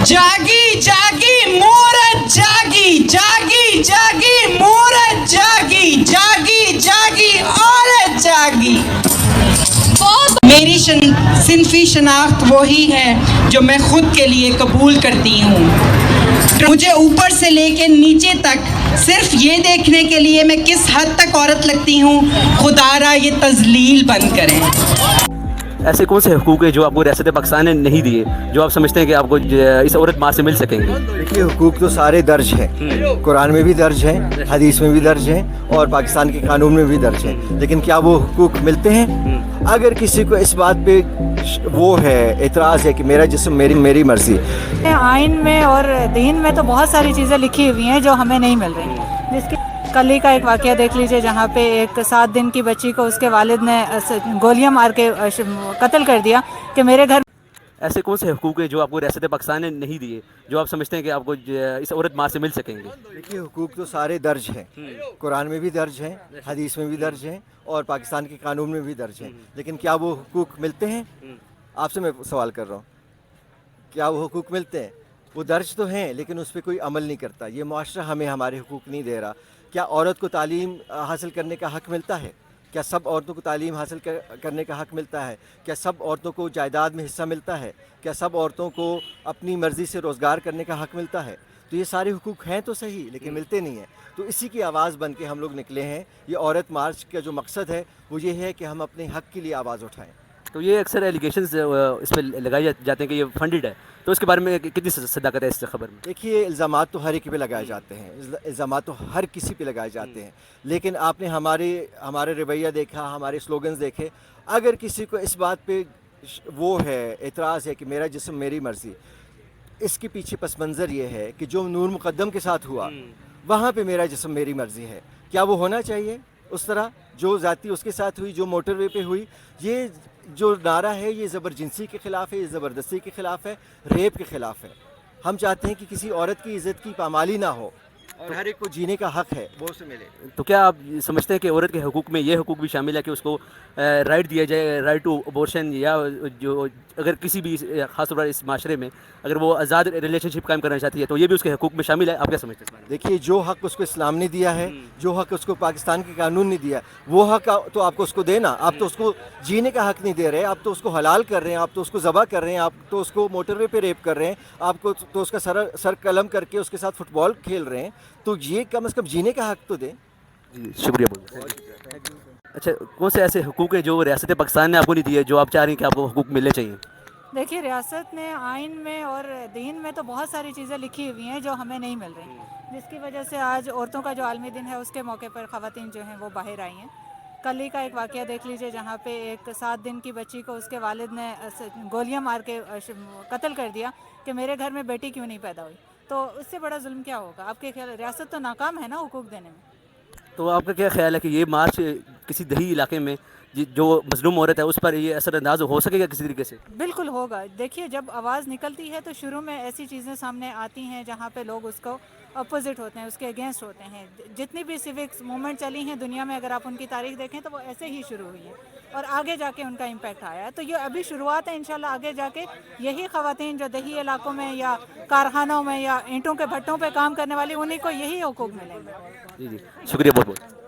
जागी जागी मूरत जागी, जागी जागी मूरत जागी, जागी जागी औरत जागी। मेरी सिनफी शनाख्त वही है जो मैं खुद के लिए कबूल करती हूँ। मुझे ऊपर से लेकर नीचे तक सिर्फ ये देखने के लिए मैं किस हद तक औरत लगती हूँ, खुदारा ये तजलील बंद करें। ऐसे कौन से हुकूक हैं जो आपको रियासत पाकिस्तान ने नहीं दिए, जो आप समझते हैं कि आपको इस औरत माँ से मिल सकेंगे? देखिए, हुकूक तो सारे दर्ज हैं, कुरान में भी दर्ज हैं, हदीस में भी दर्ज हैं और पाकिस्तान के कानून में भी दर्ज हैं, लेकिन क्या वो हुकूक मिलते हैं? अगर किसी को इस बात पे वो है, एतराज़ है कि मेरा जिस्म मेरी मर्ज़ी। आइन में और दीन में तो बहुत सारी चीज़ें लिखी हुई हैं जो हमें नहीं मिल रही, जिसके कल ही का एक वाक़या देख लीजिए जहाँ पे एक 7 दिन की बच्ची को उसके वालिद ने गोलियां मार के कत्ल कर दिया कि मेरे घर। ऐसे कौन से हुकूक हैं जो आपको रियासत पाकिस्तान ने नहीं दिए, जो आप समझते हैं कि आपको इस औरत माँ से मिल सकेंगे? देखिए, हुकूक तो सारे दर्ज हैं, कुरान में भी दर्ज हैं, हदीस में भी दर्ज हैं और पाकिस्तान के कानून में भी दर्ज हैं, लेकिन क्या वो हुकूक मिलते हैं? आपसे मैं सवाल कर रहा हूँ, क्या वो हुकूक मिलते हैं? वो दर्ज तो हैं लेकिन उस पर कोई अमल नहीं करता। ये मुआशरा हमें हमारे हुकूक नहीं दे रहा। क्या औरत को तालीम हासिल करने का हक़ मिलता है? क्या सब औरतों को तालीम हासिल करने का हक़ मिलता है? क्या सब औरतों को जायदाद में हिस्सा मिलता है? क्या सब औरतों को अपनी मर्ज़ी से रोज़गार करने का हक़ मिलता है? तो ये सारे हुकूक हैं तो सही, लेकिन मिलते नहीं हैं। तो इसी की आवाज़ बन के हम लोग निकले हैं। ये औरत मार्च का जो मकसद है वो ये है कि हम अपने हक़ के लिए आवाज़ उठाएँ। तो ये अक्सर एलिगेशंस इस पर लगाए जाते हैं कि ये फंडेड है, तो उसके बारे में कितनी सदाकत है इस खबर में? देखिए, इल्ज़ामात तो हर एक पे लगाए जाते हैं, इल्ज़ामात तो हर किसी पे लगाए जाते हैं, लेकिन आपने हमारे रवैया देखा, हमारे स्लोगन्स देखे। अगर किसी को इस बात पे वो है, एतराज़ है कि मेरा जिस्म मेरी मर्ज़ी, इसके पीछे पस मंज़र ये है कि जो नूर मुक़द्दम के साथ हुआ वहाँ पे मेरा जिस्म मेरी मर्ज़ी है। क्या वो होना चाहिए उस तरह जो ज़ाती उसके साथ हुई, जो मोटरवे पे हुई? ये जो नारा है ये ज़बरजिनसी के ख़िलाफ़ है, ये ज़बरदस्ती के ख़िलाफ़ है, रेप के ख़िलाफ़ है। हम चाहते हैं कि किसी औरत की इज़्ज़त की पामाली ना हो और हर एक को जीने का हक़ है, वो उसे मिले। तो क्या आप समझते हैं कि औरत के हुकूक में ये हुकूक भी शामिल है कि उसको राइट दिया जाए, राइट टू अबॉर्शन, या जो अगर किसी भी ख़ास तौर पर इस माशरे में अगर वो आज़ाद रिलेशनशिप कायम करना चाहती है तो ये भी उसके हुकूक में शामिल है? आप क्या समझते हैं? देखिए, जो हक़ उसको इस्लाम ने दिया है, जो हक़ उसको पाकिस्तान के कानून ने दिया है, वो हक़ तो आपको उसको देना। आप तो उसको जीने का हक़ नहीं दे रहे, आप तो उसको हलाल कर रहे हैं, आप तो उसको ज़बह कर रहे हैं, आप तो उसको मोटरवे पे रेप कर रहे हैं, आपको तो उसका सर कलम करके उसके साथ फुटबॉल खेल रहे हैं। तो ये कम से कम जीने का हक़ तो दें। जी, शुक्रिया बहुत। अच्छा, कौन से ऐसे हुकूक हैं जो रियासत पाकिस्तान ने आपको नहीं दिए, जो आप चाह रही हैं कि आपको हुकूक मिलने चाहिए? देखिए, रियासत ने आइन में और दीन में तो बहुत सारी चीज़ें लिखी हुई हैं जो हमें नहीं मिल रही, जिसकी वजह से आज औरतों का जो आलमी दिन है उसके मौके पर ख़वातीन जो हैं वो बाहर आई हैं। कल ही का एक वाक़या देख लीजिए जहाँ पे एक 7 दिन की बच्ची को उसके वालिद ने गोलियां मार के कत्ल कर दिया कि मेरे घर में बेटी क्यों नहीं पैदा हुई। तो उससे बड़ा जुल्म क्या होगा? आपके ख्याल रियासत तो नाकाम है ना हुकूक देने में? तो आपका क्या ख्याल है कि ये मार्च किसी दही इलाके में जो मजलूम औरत है उस पर ये असरअंदाज हो सकेगा किसी तरीके से? बिल्कुल होगा। देखिए, जब आवाज़ निकलती है तो शुरू में ऐसी चीज़ें सामने आती हैं जहाँ पे लोग उसको अपोजिट होते हैं, उसके अगेंस्ट होते हैं। जितनी भी सिविक्स मूवमेंट चली हैं दुनिया में, अगर आप उनकी तारीख देखें तो वो ऐसे ही शुरू हुई हैं और आगे जाके उनका इम्पैक्ट आया है। तो ये अभी शुरुआत है, इंशाल्लाह आगे जाके यही ख़वातीन जो दही इलाकों में या कारखानों में या ईंटों के भट्टों पे काम करने वाली, उन्हीं को यही हुकूक मिलेंगे। जी जी, शुक्रिया बहुत बहुत।